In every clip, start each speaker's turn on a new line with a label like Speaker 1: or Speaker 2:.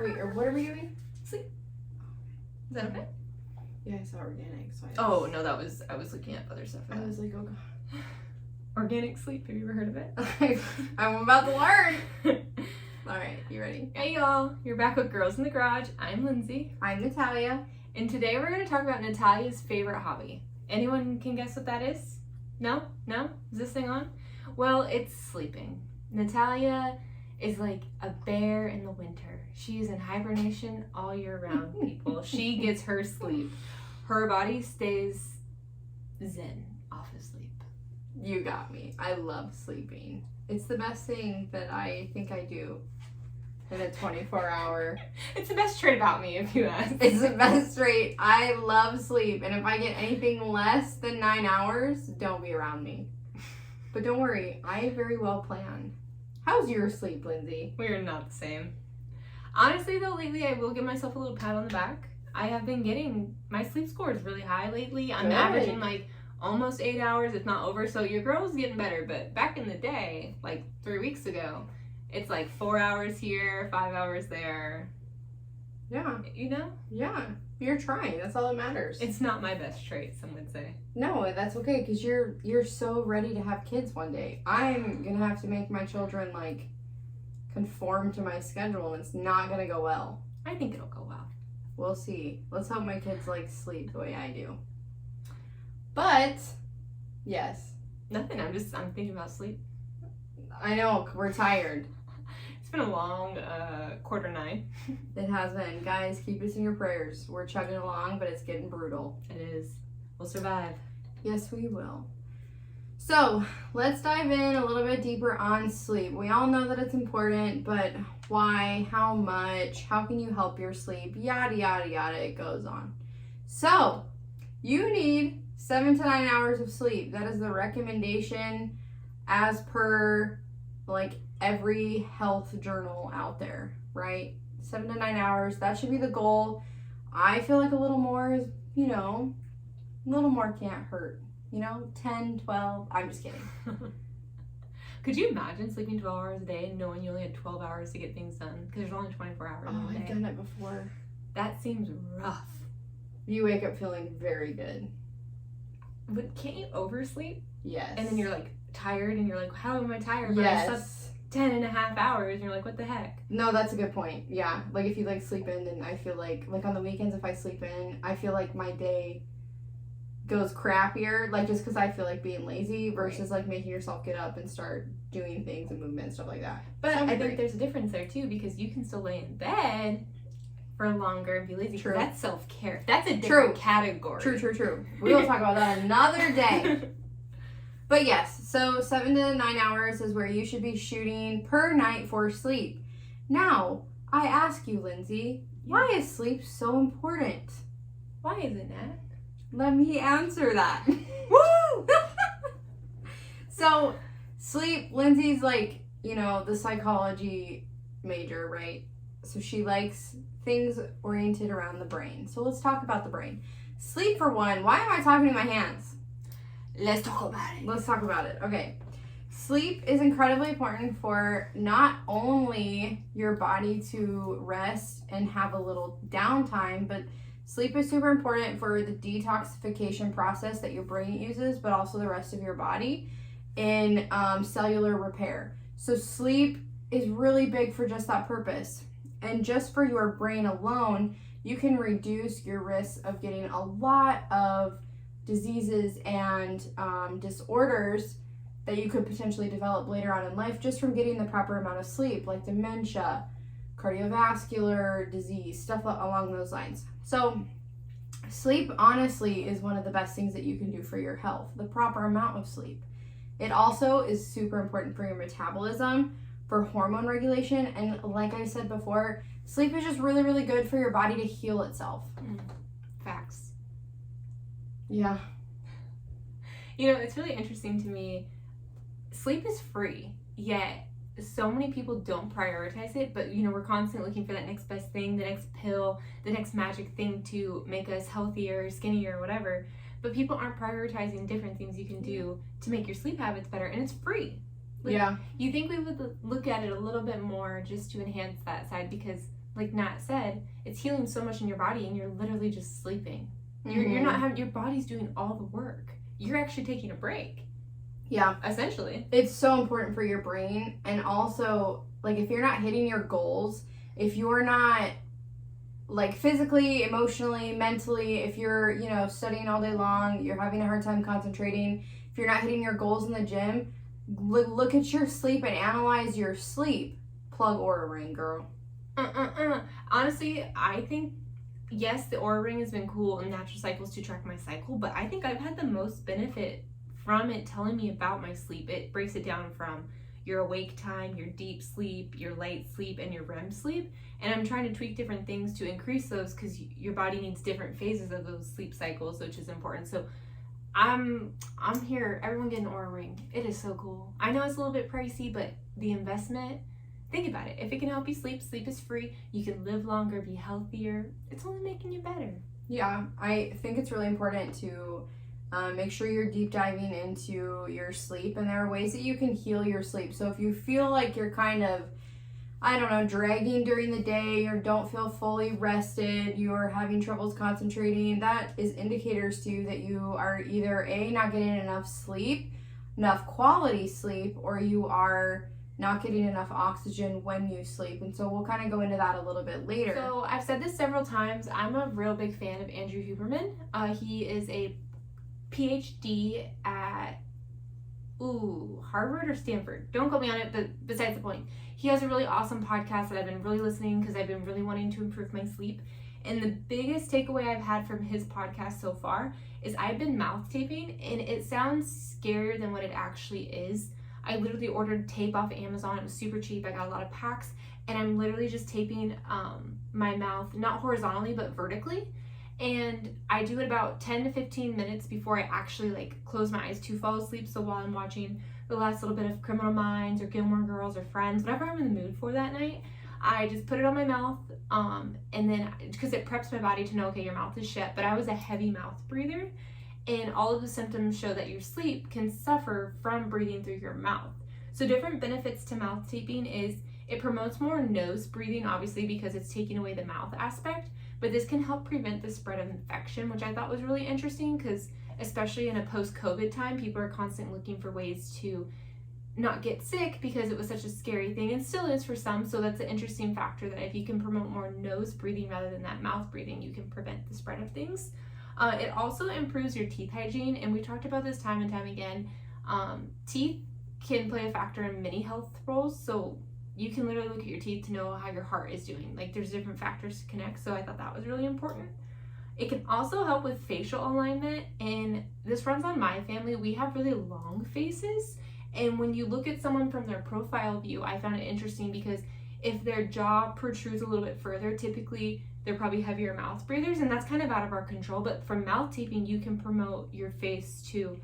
Speaker 1: Wait, or what are we doing?
Speaker 2: Sleep. Is that okay?
Speaker 1: Yeah, I saw organic. So
Speaker 2: Oh, no, I was looking at other stuff.
Speaker 1: I was like, oh god.
Speaker 2: Organic sleep, have you ever heard of it?
Speaker 1: I'm about to learn. Alright, you ready?
Speaker 2: Hey y'all, you're back with Girls in the Garage. I'm Lindsay.
Speaker 1: I'm Natalia.
Speaker 2: And today we're going to talk about Natalia's favorite hobby. Anyone can guess what that is? No? No? Is this thing on? Well, it's sleeping. Natalia is like a bear in the winter. She is in hibernation all year round, people. She gets her sleep. Her body stays zen off of sleep.
Speaker 1: You got me. I love sleeping. It's the best thing that I think I do in a 24-hour.
Speaker 2: It's the best trait about me, if you ask.
Speaker 1: It's the best trait. I love sleep. And if I get anything less than 9 hours, don't be around me. But don't worry, I very well plan. How's your sleep, Lindsay?
Speaker 2: We are not the same. Honestly, though, lately I will give myself a little pat on the back. I have been getting, my sleep score is really high lately. I'm averaging like almost 8 hours, if not over. So your girl's getting better. But back in the day, like 3 weeks ago, it's like 4 hours here, 5 hours there.
Speaker 1: Yeah.
Speaker 2: You know?
Speaker 1: Yeah. You're trying. That's all that matters.
Speaker 2: It's not my best trait, some would say.
Speaker 1: No, that's okay, because you're so ready to have kids one day. I'm going to have to make my children, like, conform to my schedule, and it's not going to go well.
Speaker 2: I think it'll go well.
Speaker 1: We'll see. Let's hope my kids, like, sleep the way I do. But, yes.
Speaker 2: Nothing. I'm thinking about sleep.
Speaker 1: I know. We're tired.
Speaker 2: It's been a long 9:15.
Speaker 1: It has been. Guys, keep us in your prayers. We're chugging along, but it's getting brutal.
Speaker 2: It is. We'll survive.
Speaker 1: Yes, we will. So, let's dive in a little bit deeper on sleep. We all know that it's important, but why? How much? How can you help your sleep? Yada, yada, yada. It goes on. So, you need 7 to 9 hours of sleep. That is the recommendation as per, like, every health journal out there, right? 7 to 9 hours. That should be the goal. I feel like a little more is, you know, a little more can't hurt. You know, 10, 12. I'm just kidding.
Speaker 2: Could you imagine sleeping 12 hours a day and knowing you only had 12 hours to get things done? Because there's only 24 hours in a day.
Speaker 1: I've done it before.
Speaker 2: That seems rough.
Speaker 1: You wake up feeling very good.
Speaker 2: But can't you oversleep?
Speaker 1: Yes.
Speaker 2: And then you're like tired and you're like, how am I tired? But
Speaker 1: yes.
Speaker 2: I slept 10 and a half hours and you're like, what the heck?
Speaker 1: No, that's a good point. Yeah. Like if you like sleep in, then I feel like on the weekends if I sleep in, I feel like my day goes crappier, like just because I feel like being lazy versus like making yourself get up and start doing things and movement and stuff like that.
Speaker 2: But I think there's a difference there too, because you can still lay in bed for longer and be lazy.
Speaker 1: True.
Speaker 2: That's self-care. That's a different category.
Speaker 1: True. We will talk about that another day. But yes, so 7 to 9 hours is where you should be shooting per night for sleep. Now, I ask you, Lindsay, why is sleep so important?
Speaker 2: Why is it, Nat?
Speaker 1: Let me answer that. Woo! So, sleep, Lindsay's like, you know, the psychology major, right? So she likes things oriented around the brain. So let's talk about the brain. Sleep for one. Why am I talking to my hands?
Speaker 2: Let's talk about it.
Speaker 1: Let's talk about it. Okay. Sleep is incredibly important for not only your body to rest and have a little downtime, but sleep is super important for the detoxification process that your brain uses, but also the rest of your body in cellular repair. So sleep is really big for just that purpose. And just for your brain alone, you can reduce your risk of getting a lot of diseases and disorders that you could potentially develop later on in life just from getting the proper amount of sleep, like dementia, cardiovascular disease, stuff along those lines. So sleep, honestly, is one of the best things that you can do for your health, the proper amount of sleep. It also is super important for your metabolism, for hormone regulation, and like I said before, sleep is just really, really good for your body to heal itself.
Speaker 2: Facts.
Speaker 1: Yeah.
Speaker 2: You know, it's really interesting to me. Sleep is free, yet so many people don't prioritize it, but you know, we're constantly looking for that next best thing, the next pill, the next magic thing to make us healthier, skinnier, whatever. But people aren't prioritizing different things you can do to make your sleep habits better, and it's free. Like,
Speaker 1: yeah.
Speaker 2: You think we would look at it a little bit more just to enhance that side, because like Nat said, it's healing so much in your body, and you're literally just sleeping. You're
Speaker 1: Mm-hmm.
Speaker 2: not having, your body's doing all the work. You're actually taking a break.
Speaker 1: Yeah.
Speaker 2: Essentially.
Speaker 1: It's so important for your brain. And also, like, if you're not hitting your goals, if you're not, like, physically, emotionally, mentally, if you're, you know, studying all day long, you're having a hard time concentrating, if you're not hitting your goals in the gym, look at your sleep and analyze your sleep. Plug Oura Ring, girl.
Speaker 2: Honestly, I think, yes, the Oura Ring has been cool in natural cycles to track my cycle, but I think I've had the most benefit from it telling me about my sleep. It breaks it down from your awake time, your deep sleep, your light sleep, and your REM sleep. And I'm trying to tweak different things to increase those because your body needs different phases of those sleep cycles, which is important. So I'm here. Everyone get an Oura Ring. It is so cool. I know it's a little bit pricey, but the investment, think about it. If it can help you sleep, sleep is free. You can live longer, be healthier. It's only making you better.
Speaker 1: Yeah, I think it's really important to make sure you're deep diving into your sleep, and there are ways that you can heal your sleep. So if you feel like you're kind of, I don't know, dragging during the day, or don't feel fully rested, you're having troubles concentrating, that is indicators to you that you are either A, not getting enough sleep, enough quality sleep, or you are not getting enough oxygen when you sleep. And so we'll kind of go into that a little bit later.
Speaker 2: So I've said this several times. I'm a real big fan of Andrew Huberman. He is a PhD at Harvard or Stanford. Don't quote me on it, but besides the point. He has a really awesome podcast that I've been really listening because I've been really wanting to improve my sleep. And the biggest takeaway I've had from his podcast so far is I've been mouth taping, and it sounds scarier than what it actually is. I literally ordered tape off Amazon. It was super cheap. I got a lot of packs, and I'm literally just taping my mouth, not horizontally, but vertically. And I do it about 10 to 15 minutes before I actually like close my eyes to fall asleep. So while I'm watching the last little bit of Criminal Minds or Gilmore Girls or Friends, whatever I'm in the mood for that night, I just put it on my mouth, and then because it preps my body to know, okay, your mouth is shut. But I was a heavy mouth breather, and all of the symptoms show that your sleep can suffer from breathing through your mouth. So different benefits to mouth taping is it promotes more nose breathing, obviously, because it's taking away the mouth aspect. But this can help prevent the spread of infection, which I thought was really interesting because especially in a post-COVID time, people are constantly looking for ways to not get sick because it was such a scary thing, and still is for some. So that's an interesting factor, that if you can promote more nose breathing rather than that mouth breathing, you can prevent the spread of things. It also improves your teeth hygiene, and we talked about this time and time again. Teeth can play a factor in many health roles, so you can literally look at your teeth to know how your heart is doing. Like, there's different factors to connect, so I thought that was really important. It can also help with facial alignment, and this runs on my family. We have really long faces, and when you look at someone from their profile view, I found it interesting because if their jaw protrudes a little bit further, typically they're probably heavier mouth breathers, and that's kind of out of our control. But from mouth taping, you can promote your face to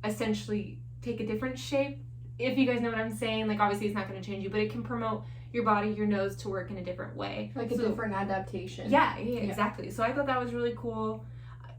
Speaker 2: essentially take a different shape. If you guys know what I'm saying, like, obviously it's not going to change you, but it can promote your body, your nose to work in a different way.
Speaker 1: Like a different adaptation.
Speaker 2: Yeah, exactly. So I thought that was really cool.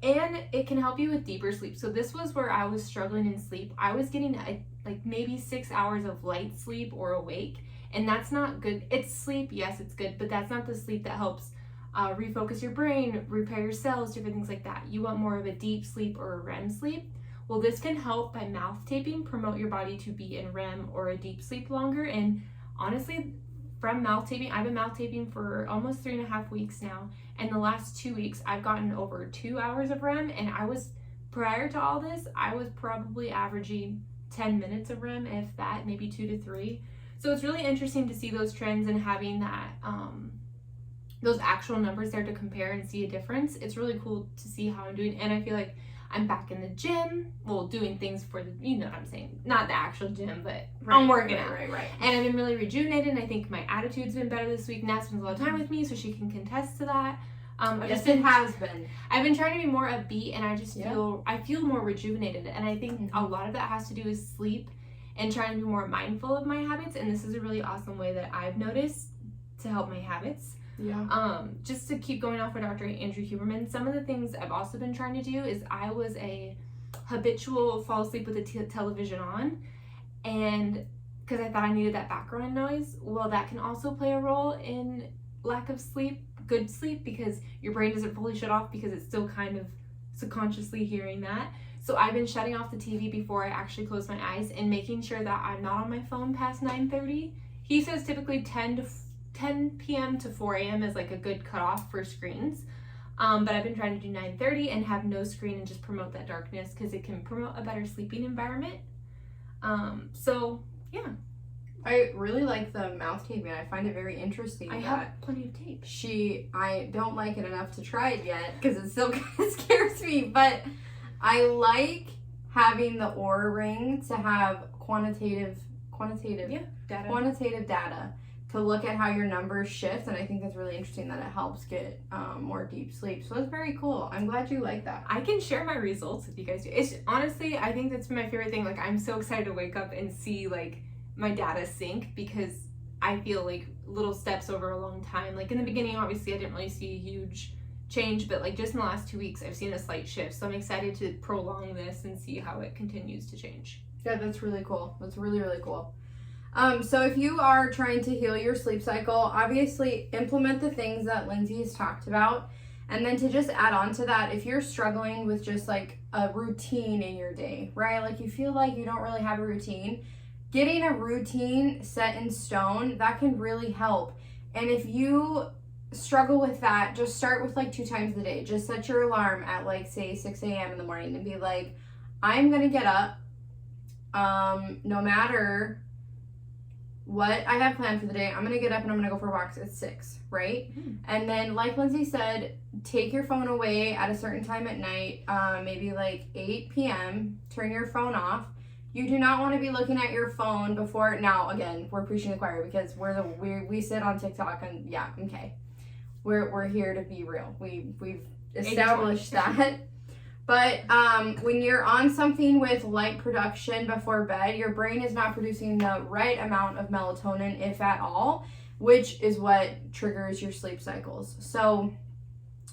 Speaker 2: And it can help you with deeper sleep. So this was where I was struggling in sleep. I was getting like maybe 6 hours of light sleep or awake, and that's not good. It's sleep, yes, it's good, but that's not the sleep that helps refocus your brain, repair your cells, different things like that. You want more of a deep sleep or a REM sleep. Well, this can help by mouth taping promote your body to be in REM or a deep sleep longer. And honestly, from mouth taping, I've been mouth taping for almost 3.5 weeks now. And the last 2 weeks, I've gotten over 2 hours of REM. And prior to all this, I was probably averaging 10 minutes of REM, if that, maybe 2 to 3. So it's really interesting to see those trends and having that, those actual numbers there to compare and see a difference. It's really cool to see how I'm doing. And I feel like I'm back in the gym, well, doing things for the, you know what I'm saying, not the actual gym, but I'm working out.
Speaker 1: Right.
Speaker 2: And I've been really rejuvenated, and I think my attitude's been better this week. Nat spends a lot of time with me, so she can contest to that.
Speaker 1: It has been.
Speaker 2: I've been trying to be more upbeat, and I just feel more rejuvenated. And I think a lot of that has to do with sleep and trying to be more mindful of my habits. And this is a really awesome way that I've noticed to help my habits.
Speaker 1: Yeah.
Speaker 2: Just to keep going off of Dr. Andrew Huberman, some of the things I've also been trying to do is I was a habitual fall asleep with the television on, and because I thought I needed that background noise. Well, that can also play a role in lack of sleep, good sleep, because your brain doesn't fully shut off because it's still kind of subconsciously hearing that. So I've been shutting off the TV before I actually close my eyes and making sure that I'm not on my phone past 9:30. He says typically 10 p.m. to 4 a.m. is like a good cutoff for screens. But I've been trying to do 9:30 and have no screen and just promote that darkness because it can promote a better sleeping environment. So yeah.
Speaker 1: I really like the mouth taping. I find it very interesting.
Speaker 2: I have plenty of tape.
Speaker 1: I don't like it enough to try it yet because it still kind of scares me, but I like having the Oura ring to have quantitative data to look at how your numbers shift, and I think that's really interesting that it helps get more deep sleep. So that's very cool. I'm glad you like that.
Speaker 2: I can share my results with you guys too. It's honestly, I think that's my favorite thing. Like, I'm so excited to wake up and see like my data sync because I feel like little steps over a long time. Like in the beginning, obviously, I didn't really see a huge change, but like just in the last 2 weeks, I've seen a slight shift. So I'm excited to prolong this and see how it continues to change.
Speaker 1: Yeah, that's really cool. That's really, really cool. So if you are trying to heal your sleep cycle, obviously implement the things that Lindsay has talked about. And then to just add on to that, if you're struggling with just like a routine in your day, right? Like you feel like you don't really have a routine, getting a routine set in stone, that can really help. And if you struggle with that, just start with like 2 times a day. Just set your alarm at like say 6 a.m. in the morning and be like, I'm gonna get up no matter what I have planned for the day. I'm gonna get up and I'm gonna go for walks at 6, right? Mm-hmm. And then like Lindsay said, take your phone away at a certain time at night, maybe like 8 p.m. Turn your phone off. You do not want to be looking at your phone before. Now again, we're preaching to the choir because we sit on TikTok and yeah, okay, we're here to be real. We've established that. But when you're on something with light production before bed, your brain is not producing the right amount of melatonin, if at all, which is what triggers your sleep cycles. So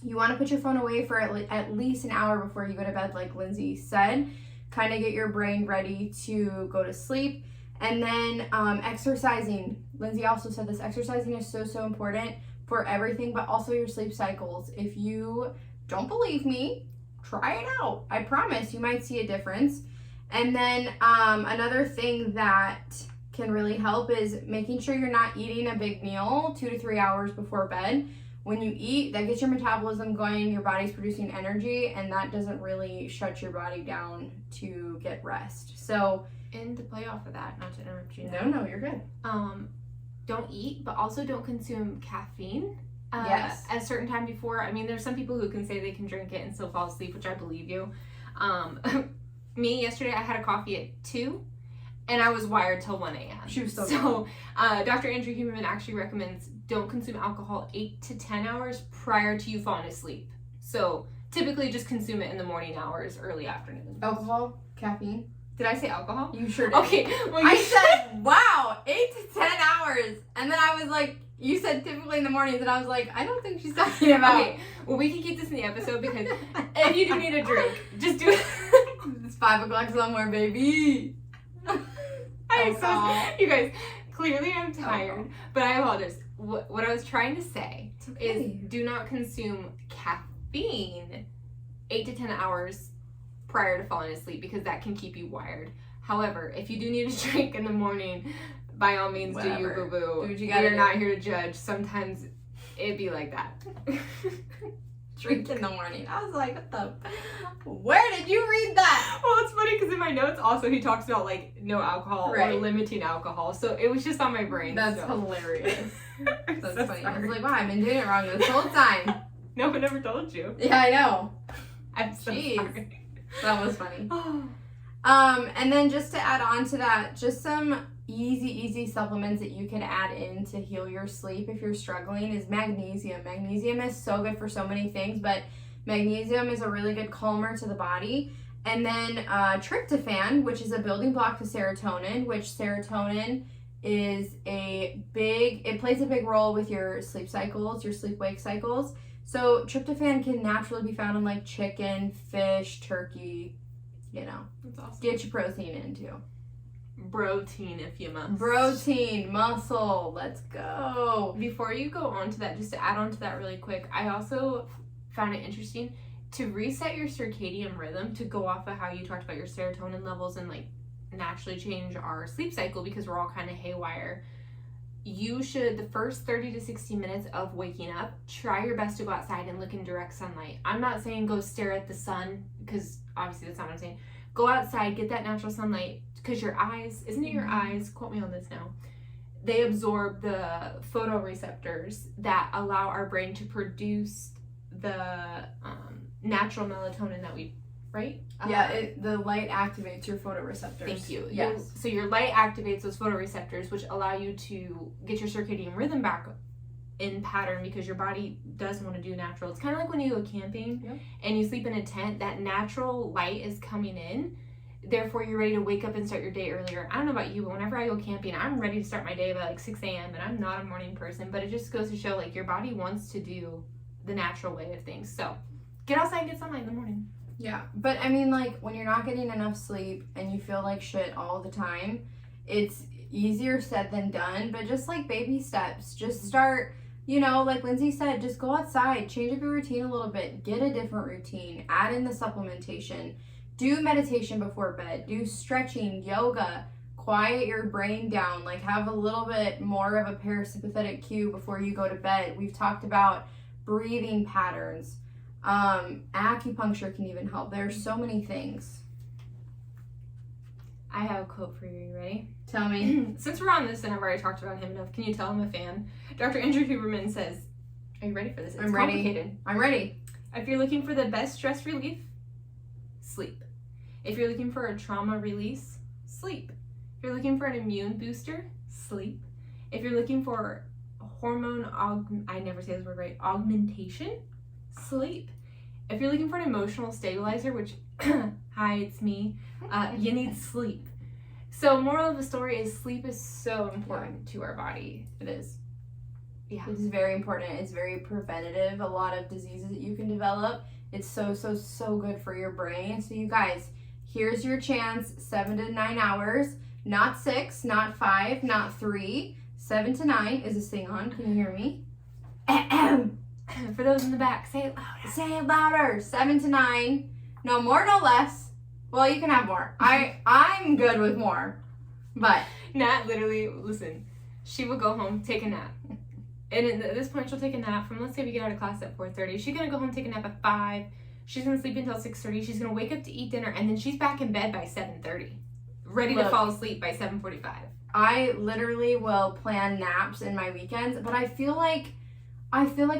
Speaker 1: you want to put your phone away for at least an hour before you go to bed, like Lindsay said. Kind of get your brain ready to go to sleep. And then exercising. Lindsay also said this. Exercising is so important for everything, but also your sleep cycles. If you don't believe me, try it out. I promise you might see a difference. And then another thing that can really help is making sure you're not eating a big meal 2 to 3 hours before bed. When you eat, that gets your metabolism going, your body's producing energy, and that doesn't really shut your body down to get rest. So,
Speaker 2: and to play off of that, not to interrupt you.
Speaker 1: No, you're good.
Speaker 2: Don't eat, but also don't consume caffeine.
Speaker 1: Yes.
Speaker 2: At a certain time before. I mean, there's some people who can say they can drink it and still fall asleep, which I believe you. Me, yesterday, I had a coffee at 2, and I was wired till 1 a.m.
Speaker 1: She was
Speaker 2: so Dr. Andrew Huberman actually recommends don't consume alcohol 8 to 10 hours prior to you falling asleep. So typically just consume it in the morning hours, early afternoon.
Speaker 1: Alcohol? Caffeine?
Speaker 2: Did I say alcohol?
Speaker 1: You sure did.
Speaker 2: Okay. Well,
Speaker 1: I said, wow, 8 to 10 hours. And then I was like, you said typically in the mornings, and I was like, I don't think she's talking about.
Speaker 2: Okay, well, we can keep this in the episode because if you do need a drink, just do it.
Speaker 1: It's 5 o'clock somewhere, baby.
Speaker 2: You guys, clearly I'm tired, but I apologize. What I was trying to say is do not consume caffeine 8 to 10 hours prior to falling asleep because that can keep you wired. However, if you do need a drink in the morning, by all means, do you, boo-boo. We're not here to judge. Sometimes it'd be like that.
Speaker 1: Drink in the morning. I was like, where did you read that?
Speaker 2: Well, it's funny because in my notes also he talks about like no alcohol or limiting alcohol. So it was just on my brain.
Speaker 1: That's hilarious. That's so funny. Sorry. I was like, wow, I've been doing it wrong this whole time.
Speaker 2: No one ever told you.
Speaker 1: Yeah, I know.
Speaker 2: I'm so sorry.
Speaker 1: That was funny. And then just to add on to that, just some easy supplements that you can add in to heal your sleep if you're struggling is magnesium. Magnesium is so good for so many things, but magnesium is a really good calmer to the body. And then tryptophan, which is a building block to serotonin, which serotonin is it plays a big role with your sleep cycles, your sleep-wake cycles. So tryptophan can naturally be found in like chicken, fish, turkey,
Speaker 2: That's awesome.
Speaker 1: Get your protein in too.
Speaker 2: Protein, if you must.
Speaker 1: Protein, muscle, let's go.
Speaker 2: Before you go on to that, just to add on to that really quick, I also found it interesting to reset your circadian rhythm, to go off of how you talked about your serotonin levels and like naturally change our sleep cycle because we're all kind of haywire. You should, the first 30 to 60 minutes of waking up, try your best to go outside and look in direct sunlight. I'm not saying go stare at the sun, because obviously that's not what I'm saying. Go outside, get that natural sunlight, because your eyes, isn't it your eyes, quote me on this now, they absorb the photoreceptors that allow our brain to produce the natural melatonin that we, right?
Speaker 1: The light activates your photoreceptors.
Speaker 2: Thank you.
Speaker 1: Yes.
Speaker 2: So your light activates those photoreceptors, which allow you to get your circadian rhythm back in pattern because your body does want to do natural. It's kind of like when you go camping and you sleep in a tent, that natural light is coming in. Therefore, you're ready to wake up and start your day earlier. I don't know about you, but whenever I go camping, I'm ready to start my day by like 6 a.m. and I'm not a morning person, but it just goes to show like your body wants to do the natural way of things. So get outside and get sunlight in the morning.
Speaker 1: Yeah, but I mean, like, when you're not getting enough sleep and you feel like shit all the time, it's easier said than done, but just like baby steps, just start, you know, like Lindsay said, just go outside, change up your routine a little bit, get a different routine, add in the supplementation, do meditation before bed, do stretching, yoga, quiet your brain down, like have a little bit more of a parasympathetic cue before you go to bed. We've talked about breathing patterns. Acupuncture can even help. There are so many things.
Speaker 2: I have a quote for you. You ready?
Speaker 1: Tell me.
Speaker 2: Since we're on this and I've already talked about him enough, can you tell I'm a fan? Dr. Andrew Huberman says, are you ready for this? It's complicated.
Speaker 1: I'm ready.
Speaker 2: If you're looking for the best stress relief, sleep. If you're looking for a trauma release, sleep. If you're looking for an immune booster, sleep. If you're looking for augmentation, sleep. If you're looking for an emotional stabilizer, which, hi, it's me, you need sleep. So moral of the story is sleep is so important to our body.
Speaker 1: It is.
Speaker 2: Yeah.
Speaker 1: It's very important. It's very preventative. A lot of diseases that you can develop. It's so good for your brain. So you guys, here's your chance. 7 to 9 hours. Not 6, not 5, not 3. 7 to 9. Is this thing on? Can you hear me? Ahem.
Speaker 2: For those in the back, say it louder.
Speaker 1: Say it louder. 7 to 9. No more, no less. Well, you can have more. I'm good with more. But
Speaker 2: Nat literally, listen, she will go home, take a nap. And at this point, she'll take a nap from, let's say we get out of class at 4:30. She's going to go home, take a nap at 5. She's going to sleep until 6:30. She's going to wake up to eat dinner. And then she's back in bed by 7:30. Ready to fall asleep by 7:45.
Speaker 1: I literally will plan naps in my weekends. But I feel like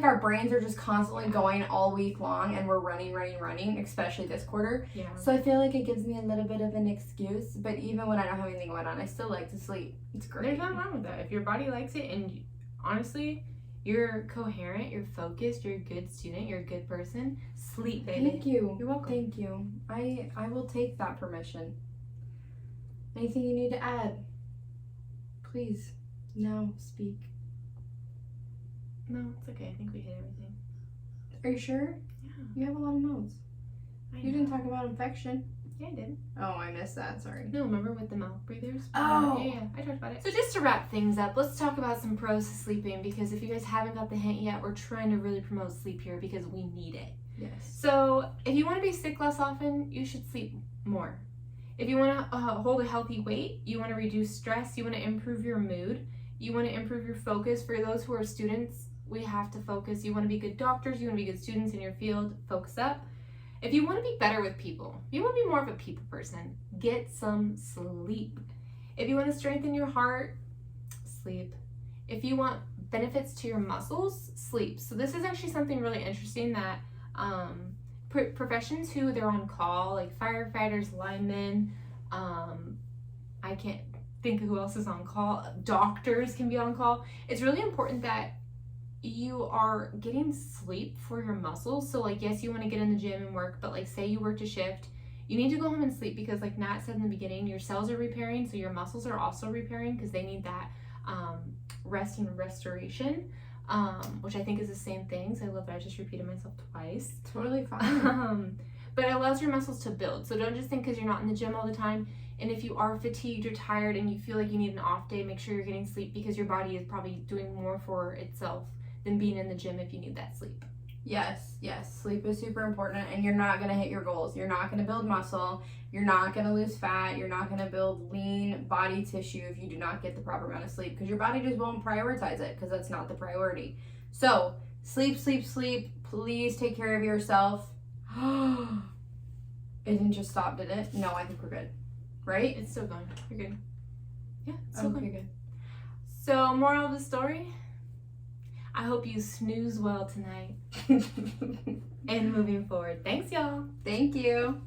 Speaker 1: our brains are just constantly going all week long and we're running, especially this quarter.
Speaker 2: Yeah.
Speaker 1: So I feel like it gives me a little bit of an excuse. But even when I don't have anything going on, I still like to sleep. It's great.
Speaker 2: There's nothing wrong with that. If your body likes it and honestly, you're coherent, you're focused, you're a good student, you're a good person, sleep, baby.
Speaker 1: Thank you.
Speaker 2: You're welcome.
Speaker 1: Thank you. I will take that permission. Anything you need to add? Please, now speak.
Speaker 2: No, it's okay. I think we hit everything.
Speaker 1: Are you sure?
Speaker 2: Yeah.
Speaker 1: You have a lot of notes. You didn't talk about infection.
Speaker 2: Yeah, I did.
Speaker 1: Oh, I missed that. Sorry.
Speaker 2: No, remember with the mouth breathers?
Speaker 1: Oh.
Speaker 2: Yeah, I talked about it. So just to wrap things up, let's talk about some pros to sleeping, because if you guys haven't got the hint yet, we're trying to really promote sleep here because we need it.
Speaker 1: Yes.
Speaker 2: So if you want to be sick less often, you should sleep more. If you want to hold a healthy weight, you want to reduce stress, you want to improve your mood, you want to improve your focus. For those who are students, we have to focus. You want to be good doctors, you want to be good students in your field, focus up. If you want to be better with people, if you want to be more of a people person, get some sleep. If you want to strengthen your heart, sleep. If you want benefits to your muscles, sleep. So this is actually something really interesting that professions who they're on call, like firefighters, linemen, I can't think of who else is on call, doctors can be on call. It's really important that you are getting sleep for your muscles. So like, yes, you want to get in the gym and work, but like say you worked a shift, you need to go home and sleep, because like Nat said in the beginning, your cells are repairing, so your muscles are also repairing because they need that rest and restoration, which I think is the same thing. So I love that I just repeated myself twice.
Speaker 1: Totally fine.
Speaker 2: but it allows your muscles to build. So don't just think because you're not in the gym all the time. And if you are fatigued or tired and you feel like you need an off day, make sure you're getting sleep because your body is probably doing more for itself than being in the gym if you need that sleep.
Speaker 1: Yes. Sleep is super important, and you're not going to hit your goals. You're not going to build muscle. You're not going to lose fat. You're not going to build lean body tissue if you do not get the proper amount of sleep, because your body just won't prioritize it because that's not the priority. So sleep. Please take care of yourself. It didn't just stop, did it? No, I think we're good. Right?
Speaker 2: It's still going. You're good. Yeah, it's still
Speaker 1: Okay,
Speaker 2: going.
Speaker 1: good.
Speaker 2: So, moral of the story, I hope you snooze well tonight and moving forward. Thanks, y'all.
Speaker 1: Thank you.